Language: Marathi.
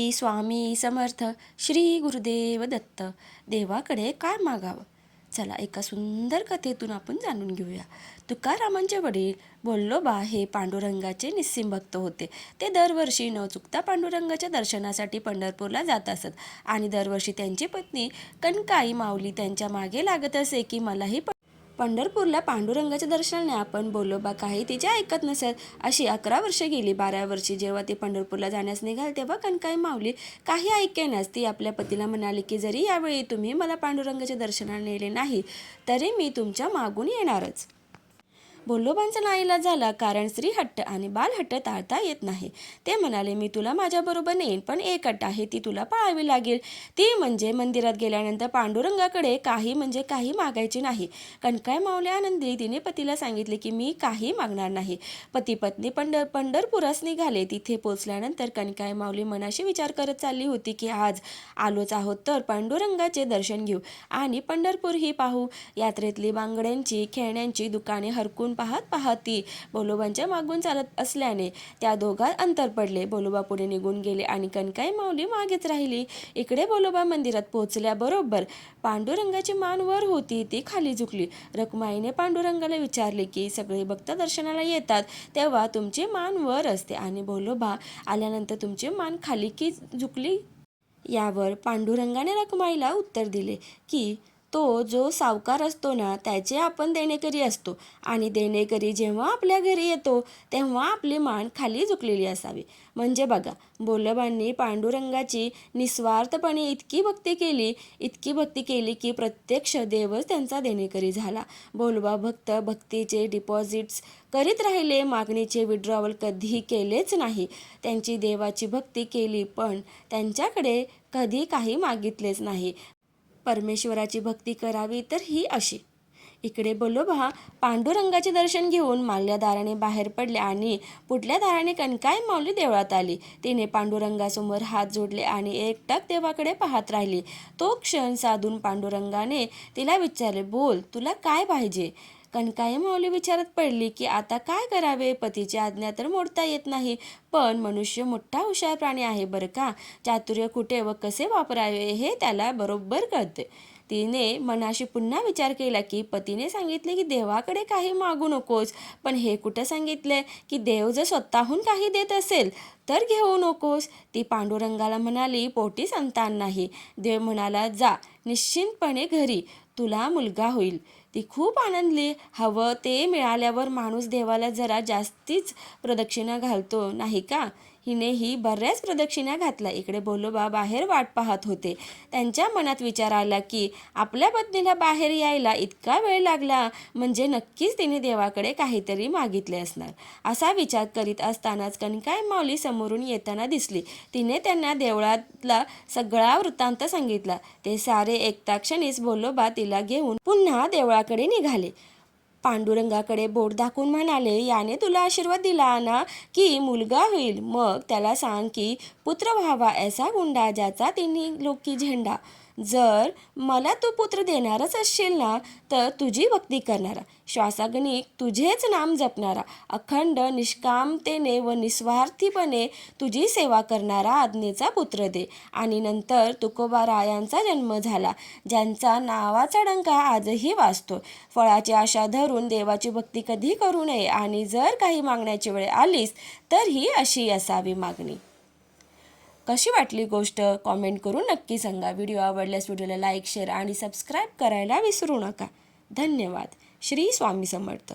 श्री स्वामी समर्थ. श्री गुरुदेव दत्त. देवाकडे काय मागावं? चला एका सुंदर कथेतून आपण जाणून घेऊया. तुकारामांचे वडील बोल्लोबा हे पांडुरंगाचे निस्सीम भक्त होते. ते दरवर्षी न चुकता पांडुरंगाच्या दर्शनासाठी पंढरपूरला जात असत आणि दरवर्षी त्यांची पत्नी कनकाई माऊली त्यांच्या मागे लागत असे की मलाही पंढरपूरला पांडुरंगाच्या दर्शनाने आपण बोल्लोबा काही तिचे ऐकत नसत. अशी 11 वर्षे गेली. 12व्या वर्षी जेव्हा ती पंढरपूरला जाण्यास निघाली तेव्हा कनकाई माऊली काही ऐकेनाच. ती आपल्या पतीला म्हणाली की जरी यावेळी तुम्ही मला पांडुरंगाच्या दर्शनाला नेले नाही तरी मी तुमच्या मागून येणारच. बोल्लोबांचा नाईलाज झाला, कारण स्त्रीहट्ट आणि बालहट्ट टाळता येत नाही. ते म्हणाले, मी तुला माझ्याबरोबर नेईन, पण एक अट आहे, ती तुला पाळावी लागेल. ती म्हणजे मंदिरात गेल्यानंतर पांडुरंगाकडे काही म्हणजे काही मागायचे नाही. कनकाई माऊली आनंदी तिने पतीला सांगितले की मी काही मागणार नाही. पती पत्नी पंढरपुरास निघाले. तिथे पोचल्यानंतर कनकाई माऊली मनाशी विचार करत चालली होती की आज आलोच आहोत तर पांडुरंगाचे दर्शन घेऊ आणि पंढरपूरही पाहू. यात्रेतली बांगड्यांची खेळण्यांची दुकाने हरकून पाहत ती बोल्लोबांच्या मागून चालत असल्याने त्या दोघांत अंतर पडले. बोल्लोबा पुढे निघून गेले आणि कनकाई माऊली मागेच राहिली. इकडे बोल्लोबा मंदिरात पोहोचल्याबरोबर पांडुरंगाची मान वर होती, ती खाली झुकली. रखुमाईने पांडुरंगाला विचारले की सगळे भक्त दर्शनाला येतात तेव्हा तुमची मान वर असते आणि बोल्लोबा आल्यानंतर तुमची मान खाली की झुकली? यावर पांडुरंगाने रखुमाईला उत्तर दिले की तो जो सावकार असतो ना, त्याचे आपण देणेकरी असतो आणि देणेकरी जेव्हा आपल्या घरी येतो तेव्हा आपली मान खाली झुकलेली असावी. म्हणजे बघा, बोल्लोबांनी पांडुरंगाची निस्वार्थपणे इतकी भक्ती केली की प्रत्यक्ष देवच त्यांचा देणेकरी झाला. बोल्लोबा भक्तीचे डिपॉझिट्स करीत राहिले, मागणीचे विड्रॉवल कधीही केलेच नाही. त्यांची देवाची भक्ती केली पण त्यांच्याकडे कधी काही मागितलेच नाही. परमेश्वराची भक्ती करावी तर ही अशी. इकडे बोल्लोबा पांडुरंगाचे दर्शन घेऊन मागल्या दाराने बाहेर पडले आणि पुढल्या दाराने कनकाई माऊली देवळात आली. तिने पांडुरंगासमोर हात जोडले आणि एकटक देवाकडे पाहत राहिली. तो क्षण साधून पांडुरंगाने तिला विचारले, बोल, तुला काय पाहिजे? कनकाई माऊली विचारत पडली की आता काय करावे? पतीची आज्ञा तर मोडता येत नाही, पण मनुष्य मोठा हुशार प्राणी आहे बरं का. चातुर्य कुठे व कसे वापरावे हे त्याला बरोबर कळते. तिने मनाशी पुन्हा विचार केला की पतीने सांगितले की देवाकडे काही मागू नकोस, पण हे कुठं सांगितले की देव जर स्वतःहून काही देत असेल तर घेऊ नकोस. ती पांडुरंगाला म्हणाली, पोटी संतान नाही. देव म्हणाला, जा निश्चिंतपणे घरी, तुला मुलगा होईल. ती खूप आनंदली. हवं ते मिळाल्यावर माणूस देवाला जरा जास्तीच प्रदक्षिणा घालतो नाही का? हिनेही बऱ्याच प्रदक्षिणा घातल्या. इकडे बोल्लोबा बाहेर वाट पाहत होते. त्यांच्या मनात विचार आला की आपल्या पत्नीला बाहेर यायला इतका वेळ लागला म्हणजे नक्कीच तिने देवाकडे काहीतरी मागितले असणार. असा विचार करीत असतानाच कनकाई माऊली समोरून येताना दिसली. तिने त्यांना देवळातला सगळा वृत्तांत सांगितला. ते सारे ऐकता क्षणीच बोल्लोबा तिला घेऊन पुन्हा देवळाकडे निघाले. पांडुरंगाकडे बोट दाखवून म्हणाले, याने तुला आशीर्वाद दिला ना की मुलगा होईल, मग त्याला सांग की पुत्र व्हावा ऐसा गुंडा ज्याचा तिन्ही लोकी झेंडा. जर मला तू पुत्र देणारच असशील ना तर तुझी भक्ती करणारा, श्वासागणिक तुझेच नाम जपणारा, अखंड निष्कामतेने व निस्वार्थीपणे तुझी सेवा करणारा आज्ञेचा पुत्र दे. आणि नंतर तुकोबारायांचा जन्म झाला, ज्यांचा नावाचा डंका आजही वाजतो. फळाची आशा धरून देवाची भक्ती कधी करू नये आणि जर काही मागण्याची वेळ आलीच तर ही अशी असावी मागणी. कशी वाटली गोष्ट कॉमेंट करून नक्की सांगा. व्हिडिओ आवडल्यास व्हिडिओला लाईक, शेअर आणि सबस्क्राईब करायला विसरू नका. धन्यवाद. श्री स्वामी समर्थ.